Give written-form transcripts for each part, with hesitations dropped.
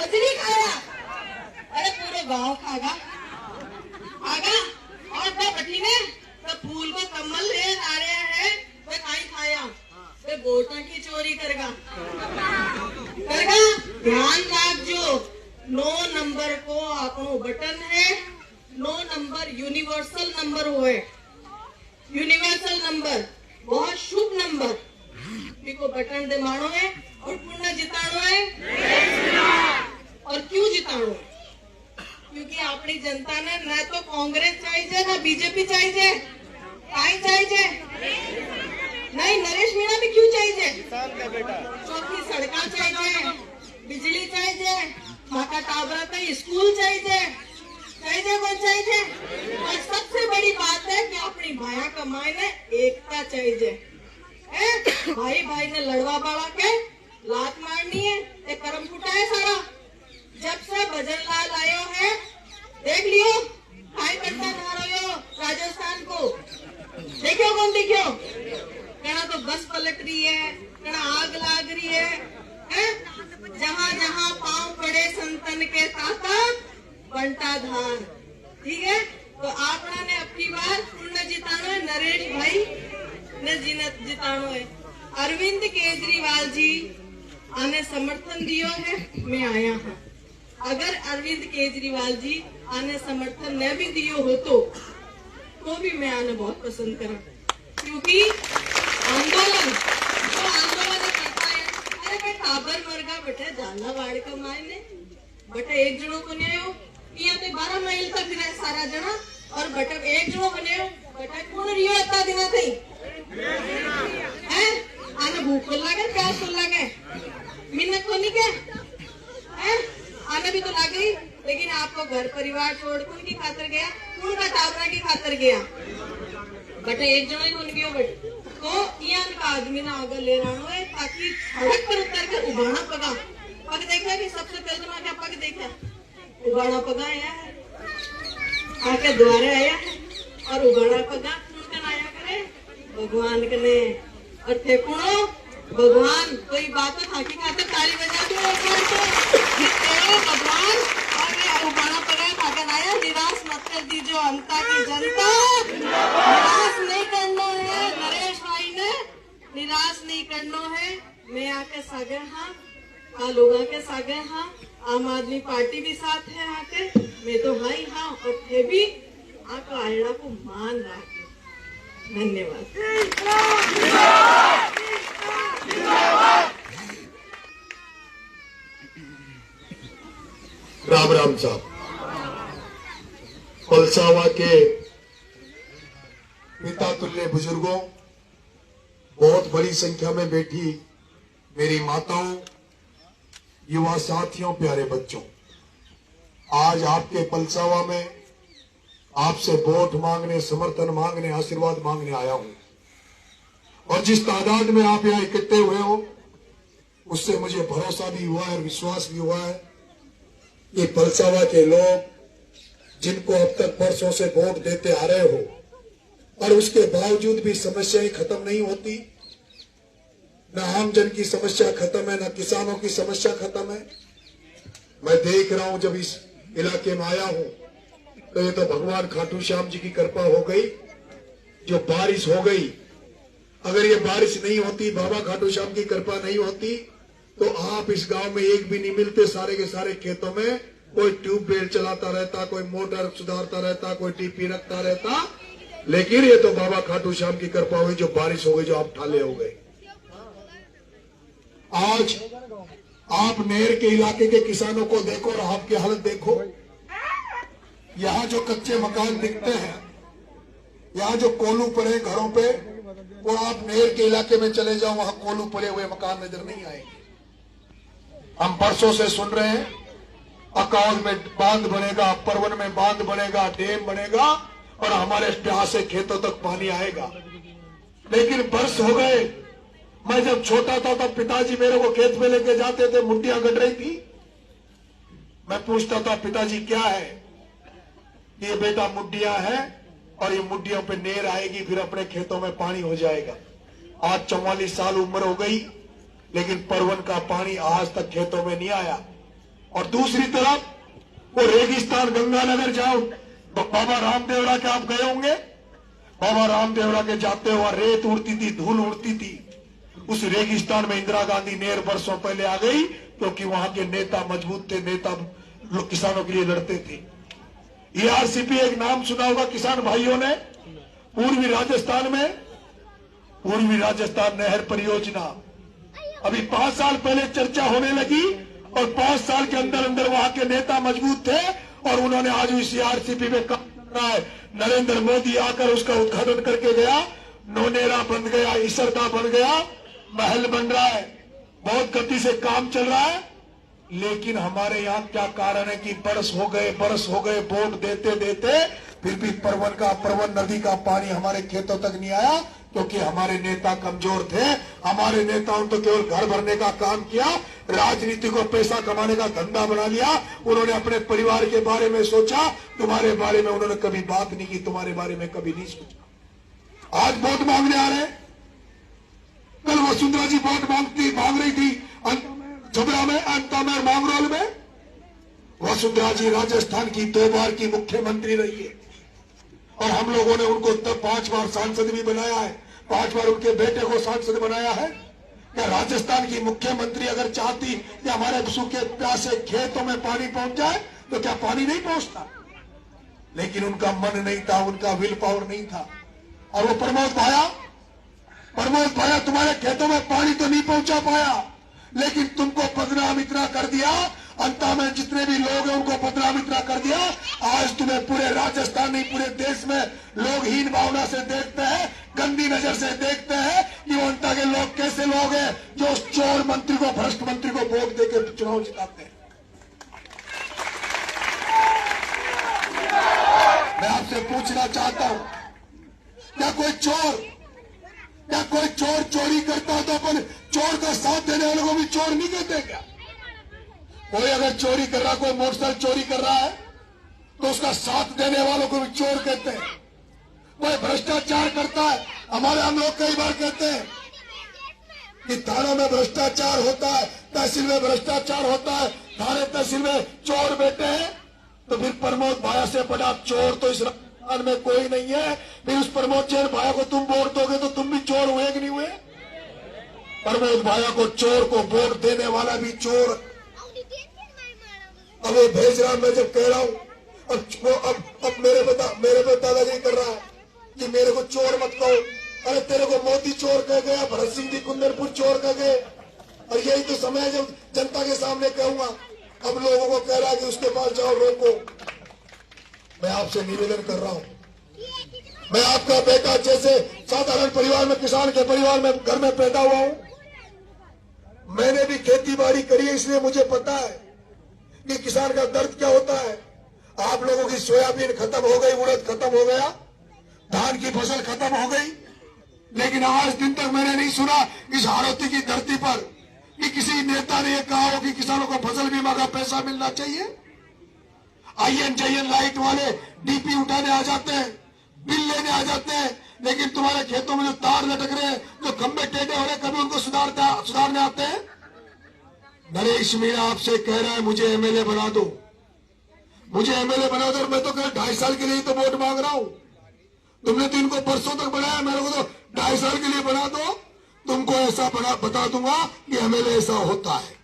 कुछ नहीं खाया, अरे पूरे गांव खागा खागा। और तो बटी ने तो फूल को कमल ले आ रहे हैं, तो खाई खाया, तो वोटों की चोरी करगा करगा। ध्यान रखजो, 9 नंबर को आपनो बटन है, 9 नंबर यूनिवर्सल नंबर होए, यूनिवर्सल नंबर बहुत शुभ नंबर को बटन दबाणो है और पुण्य जिताणो है। और क्यों जिताणो है? क्योंकि अपनी जनता ने न तो कांग्रेस चाहिए ना बीजेपी चाहिए, काई चाहिए नहीं, नरेश मीणा भी क्यों चाहिए? चौथी सड़का चाहिए, बिजली चाहिए, माता टाबरा का स्कूल चाहिए, कौन चाहिए? और सबसे बड़ी बात है कि अपनी भाया कमाई ने एकता चाहिए। भाई भाई ने लड़वा बाड़ा के लात मारनी है, एक कर्म फुटा है सारा। जब से भजन लाल आयो है, देख लियो भाई करता ना रहो राजस्थान को, देखियो कौन देखियो, कहना तो बस पलट रही है, कहना आग लाग रही है? जहाँ जहाँ पांव पड़े संतन के ताता बंटा धान। ठीक है, तो आपना ने अपनी बार पुण्य जितानो है, नरेश भाई ने जितानो है। अरविंद केजरीवाल जी आने समर्थन दियो है, मैं आया हूँ। अगर अरविंद केजरीवाल जी आने समर्थन न भी दियो हो तो भी मैं आने बहुत पसंद करूँ, क्योंकि आंदोलन तो आंदोलन करता है। अरे भाई टाबर मरगा बटे जाला वाड़ का मायने बटे एक जनो को न्याय यहाँ पे 12 माइल तक रहे सारा जना, और बटे एक जनो बने बटे कौन रियो इतना दिना थी हैं? आने भूख को लगे, प्यास को लगे, मिन्नत को नहीं के आने भी तो लग गई, लेकिन आपको घर परिवार छोड़ कौन की खातर गया? उनका टाबरा की खातर गया, बटे एक जनो ही कौन गयो बटे। तो यहाँ का आदमी ना आगे ले रहा है ताकि सड़क पर उतर के उबाना पगा। पग देखा कि सबसे पहले तो मैं क्या पग देखा, उबाना पगा आया है, आके द्वारे आया है और उबाना पगा कौन आया करे? भगवान कने। और थे कौन? भगवान। कोई बात तो थाकी खाते ताली बजा दो भगवान। और ये उबाना पगा खाकर आया, निराश मत कर दीजिए अंता की जनता, निराश नहीं करना है, नरेश भाई ने निराश नहीं करना है। मैं आके सागे हाँ लोग के सागे हाँ, आम आदमी पार्टी भी साथ है आके, मैं तो हाँ ही हाँ, और थे भी आका आयड़ा को मान रहा। धन्यवाद। राम राम साहब, पलसावा के पिता तुल्य बुजुर्गों, बहुत बड़ी संख्या में बैठी मेरी माताओं, युवा साथियों, प्यारे बच्चों, आज आपके पलसावा में आपसे वोट मांगने, समर्थन मांगने, आशीर्वाद मांगने आया हूं। और जिस तादाद में आप यहाँ इकट्ठे हुए हो, उससे मुझे भरोसा भी हुआ है और विश्वास भी हुआ है कि पलसावा के लोग जिनको अब तक वर्षों से वोट देते आ रहे हो और उसके बावजूद भी समस्याएं खत्म नहीं होती, न आम जन की समस्या खत्म है, न किसानों की समस्या खत्म है। मैं देख रहा हूं, जब इस इलाके में आया हूं तो ये तो भगवान खाटू श्याम जी की कृपा हो गई, जो बारिश हो गई। अगर ये बारिश नहीं होती, बाबा खाटू श्याम की कृपा नहीं होती, तो आप इस गांव में एक भी नहीं मिलते। सारे के सारे खेतों में कोई ट्यूबवेल चलाता रहता, कोई मोटर सुधारता रहता, कोई टीपी रखता रहता, लेकिन ये तो बाबा खाटू श्याम की कृपा हुई, जो बारिश हो गई, जो आप ठाले हो गए। आज आप नहर के इलाके के किसानों को देखो और आपकी हालत देखो। यहाँ जो कच्चे मकान दिखते हैं, यहाँ जो कोलू पड़े घरों पे, और आप नहर के इलाके में चले जाओ, वहां कोलू पड़े हुए मकान नजर नहीं आएंगे। हम बरसों से सुन रहे हैं अकाउंट में बांध बनेगा, परवन में बांध बनेगा, डैम बनेगा और हमारे यहाँ से खेतों तक पानी आएगा, लेकिन बरस हो गए। मैं जब छोटा था तब पिताजी मेरे को खेत में लेके जाते थे, मुट्टियां गड़ रही थी। मैं पूछता था, पिताजी क्या है? ये बेटा मुड्डियां है और ये मुड्डियों पे नहर आएगी, फिर अपने खेतों में पानी हो जाएगा। आज 44 साल उम्र हो गई, लेकिन परवन का पानी आज तक खेतों में नहीं आया। और दूसरी तरफ वो रेगिस्तान गंगानगर जाओ तो बाबा रामदेवरा के आप गए होंगे। बाबा रामदेवरा के जाते हुआ रेत उड़ती थी, धूल उड़ती थी। उस रेगिस्तान में इंदिरा गांधी नेर वर्षों पहले आ गई क्योंकि वहां के नेता मजबूत थे, नेता लोग किसानों के लिए लड़ते थे। ERCP एक नाम सुना होगा किसान भाइयों ने। पूर्वी राजस्थान नहर परियोजना अभी 5 साल पहले चर्चा होने लगी और 5 साल के अंदर अंदर वहां के नेता मजबूत थे और उन्होंने आज इस ERCP में काम कर रहा है। नरेंद्र मोदी आकर उसका उद्घाटन करके गया। नोनेरा बन गया, इसरदा बन गया, महल बन रहा है, बहुत गति से काम चल रहा है। लेकिन हमारे यहाँ क्या कारण है कि बरस हो गए वोट देते देते फिर भी परवन नदी का पानी हमारे खेतों तक नहीं आया क्योंकि हमारे नेता कमजोर थे। हमारे नेताओं ने तो केवल घर भरने का काम किया, राजनीति को पैसा कमाने का धंधा बना लिया। उन्होंने अपने परिवार के बारे में सोचा, तुम्हारे बारे में उन्होंने कभी बात नहीं की, तुम्हारे बारे में कभी नहीं सोचा। आज वोट मांगने आ रहे। कल वसुंधरा जी वोट मांग रही थी छबरा में, अंता में, मांगरोल में। वसुंधरा जी राजस्थान की 2 बार की मुख्यमंत्री रही है और हम लोगों ने उनको तब 5 बार सांसद भी बनाया है, 5 बार उनके बेटे को सांसद बनाया है। क्या राजस्थान की मुख्यमंत्री अगर चाहती कि हमारे सूखे प्यासे खेतों में पानी पहुंच जाए तो क्या पानी नहीं पहुंचता? लेकिन उनका मन नहीं था, उनका विल पावर नहीं था। और वो प्रमोद भाया तुम्हारे खेतों में पानी तो नहीं पहुंचा पाया, लेकिन तुमको बदनाम इतना कर दिया, अंता में जितने भी लोग हैं उनको बदनाम इतना कर दिया। आज तुम्हें पूरे राजस्थान नहीं पूरे देश में लोग हीन भावना से देखते हैं, गंदी नजर से देखते हैं कि वो अंता के लोग कैसे लोग हैं जो उस चोर मंत्री को, भ्रष्ट मंत्री को वोट देकर चुनाव जिताते हैं। मैं आपसे पूछना चाहता हूं, क्या कोई चोर चोरी करता हो तो अपन चोर का साथ देने वालों को भी चोर नहीं कहते क्या? कोई अगर चोरी कर रहा, कोई मोटरसाइकिल चोरी कर रहा है तो उसका साथ देने वालों को भी चोर कहते हैं। कोई भ्रष्टाचार करता है, हमारे हम लोग कई बार कहते हैं कि थानों में भ्रष्टाचार होता है, तहसील में भ्रष्टाचार होता है, थाने तहसील में चोर बैठे हैं। तो फिर प्रमोद भाया से बड़ा चोर तो इस राजस्थान में कोई नहीं है। फिर उस प्रमोद जैन भाया को तुम वोट दोगे तो तुम भी चोर हुए कि नहीं हुए? प्रमोद भाया को, चोर को वोट देने वाला भी चोर। अब वो भेज रहा, मैं जब कह रहा हूं अब मेरे पे दादागिरी कर रहा है कि मेरे को चोर मत कहो। अरे तेरे को मोदी चोर कह गया, भरत सिंह जी कुंदनपुर चोर कह गए, और यही तो समय है जब जनता के सामने कहूंगा। अब लोगों को कह रहा है कि उसके पास जाओ, रोको। मैं आपसे निवेदन कर रहा हूं, मैं आपका बेटा जैसे साधारण परिवार में, किसान के परिवार में, घर में पैदा हुआ हूं। मैंने भी खेती बाड़ी करी है, इसलिए मुझे पता है कि किसान का दर्द क्या होता है। आप लोगों की सोयाबीन खत्म हो गई, उड़द खत्म हो गया, धान की फसल खत्म हो गई, लेकिन आज दिन तक मैंने नहीं सुना इस हाड़ौती की धरती पर कि किसी नेता ने यह कहा हो कि किसानों को फसल बीमा का पैसा मिलना चाहिए। INJN लाइट वाले DP उठाने आ जाते हैं, बिल लेने आ जाते हैं, लेकिन तुम्हारे खेतों में जो तार लटक रहे हैं, जो खंबे टेढ़े हो रहे हैं, कभी उनको सुधारने आते हैं? नरेश मीणा आपसे कह रहा है मुझे MLA बना दो, मुझे MLA बना दो। मैं तो कल 2.5 साल के लिए तो वोट मांग रहा हूं। तुमने तो इनको बरसों तक बनाया, मेरे को तो 2.5 साल के लिए बना दो। तुमको ऐसा बता दूंगा कि MLA ऐसा होता है।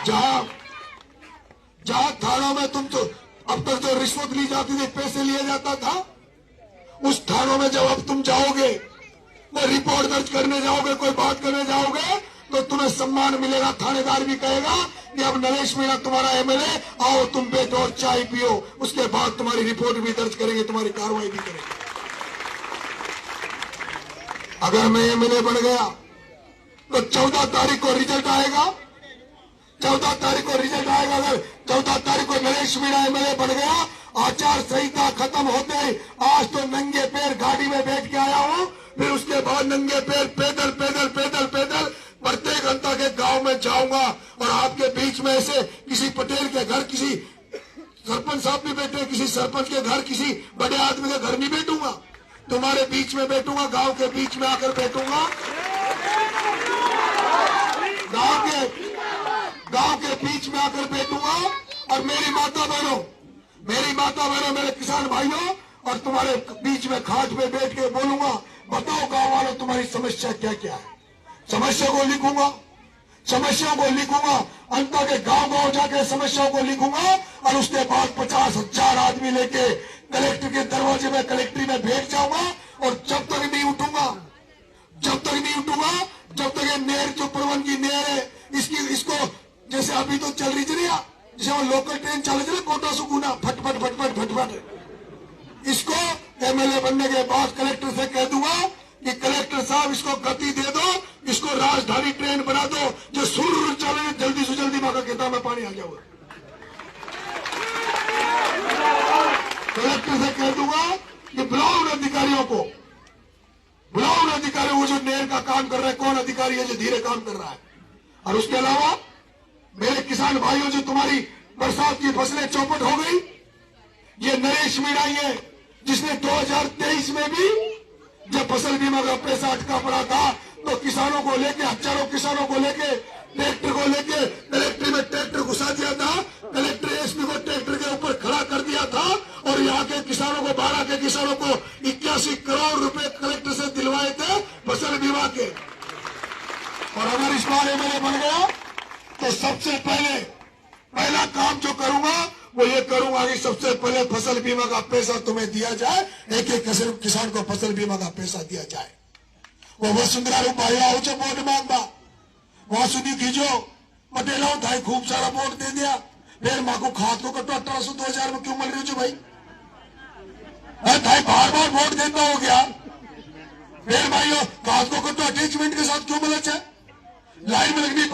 जहां थानों में तुम तो अब तक जो रिश्वत ली जाती थी, पैसे लिया जाता था, उस थानों में जब अब तुम जाओगे, कोई रिपोर्ट दर्ज करने जाओगे, कोई बात करने जाओगे, तो तुम्हें सम्मान मिलेगा। थानेदार भी कहेगा कि अब नरेश मीणा तुम्हारा MLA, आओ तुम बैठो और चाय पियो, उसके बाद तुम्हारी रिपोर्ट भी दर्ज करेंगे, तुम्हारी कार्रवाई भी करेंगे। अगर मैं MLA बन गया तो 14 तारीख को रिजल्ट आएगा। 14 तारीख को रिजल्ट आएगा। अगर 14 तारीख को नरेश मीणा MLA बन गया, आचार संहिता खत्म होते ही आज तो नंगे पैर गाड़ी में बैठ के आया हूं, फिर उसके बाद नंगे पैर पैदल प्रत्येक अंता के गांव में जाऊंगा और आपके बीच में ऐसे किसी पटेल के घर, किसी सरपंच साहब भी बैठे, किसी सरपंच के घर, किसी बड़े आदमी के घर नहीं बैठूंगा, तुम्हारे बीच में बैठूंगा, गांव के बीच में आकर बैठूंगा। गांव के बीच में आकर बैठूंगा और मेरी माता बहनों, मेरे किसान भाइयों और तुम्हारे बीच में खाट पे बैठ के बोलूंगा, बताओ गांव वालों तुम्हारी समस्या क्या क्या है। समस्याओं को लिखूंगा, अंत के गांव जाके समस्याओं को लिखूंगा और उसके बाद 50,000 आदमी लेके कलेक्टर के दरवाजे में कलेक्ट्री में बैठ जाऊंगा और जब तक नहीं उठूंगा, जब तक ये नहर जो परवन की नहर है इसको जैसे अभी तो चल रही थी, जैसे वो लोकल ट्रेन चल रही थी कोटा सुकूना फटफट, इसको एमएलए बनने के बाद कलेक्टर से कह दूंगा कि कलेक्टर साहब इसको गति दे दो, इसको राजधानी ट्रेन बना दो जो सुर चले, जल्दी से जल्दी माँ खेता में पानी आ जाओ। कलेक्टर से कह दूंगा कि बुलाओ उन अधिकारियों को, वो जो नहर का काम कर रहे हैं, कौन अधिकारी है जो धीरे काम कर रहा है। और उसके अलावा मेरे किसान भाइयों, जो तुम्हारी बरसात की फसलें चौपट हो गई, ये नरेश मीणा है जिसने 2023 में भी जब फसल बीमा का पैसा अटका पड़ा था तो किसानों को लेके, हजारों किसानों को लेके, ट्रैक्टर को लेके कलेक्ट्री में ट्रैक्टर घुसा दिया था, कलेक्टर एसपी को ट्रैक्टर के ऊपर खड़ा कर दिया था और यहाँ के किसानों को, 12 के किसानों को 81 करोड़ रुपए कलेक्टर से दिलवाए थे फसल बीमा के। और अगर इस बार एमएलए बन गया तो सबसे पहला काम जो करूंगा वो ये करूंगा कि सबसे पहले फसल बीमा का पैसा तुम्हें दिया जाए, एक किसान को फसल बीमा का पैसा दिया जाए। वो वसुंधरा भाई आओ जो वोट मांगबा वहां सुधी खींचो पटेलों थाई खूब सारा वोट दे दिया, फिर माँ को खाद को कटो 1800-2000 में क्यों मिल रही हो भाई, थाई बार वोट देता हो गया, फिर भाई खाद को कटो अटैचमेंट के साथ क्यों मिले, लाइन में लगनी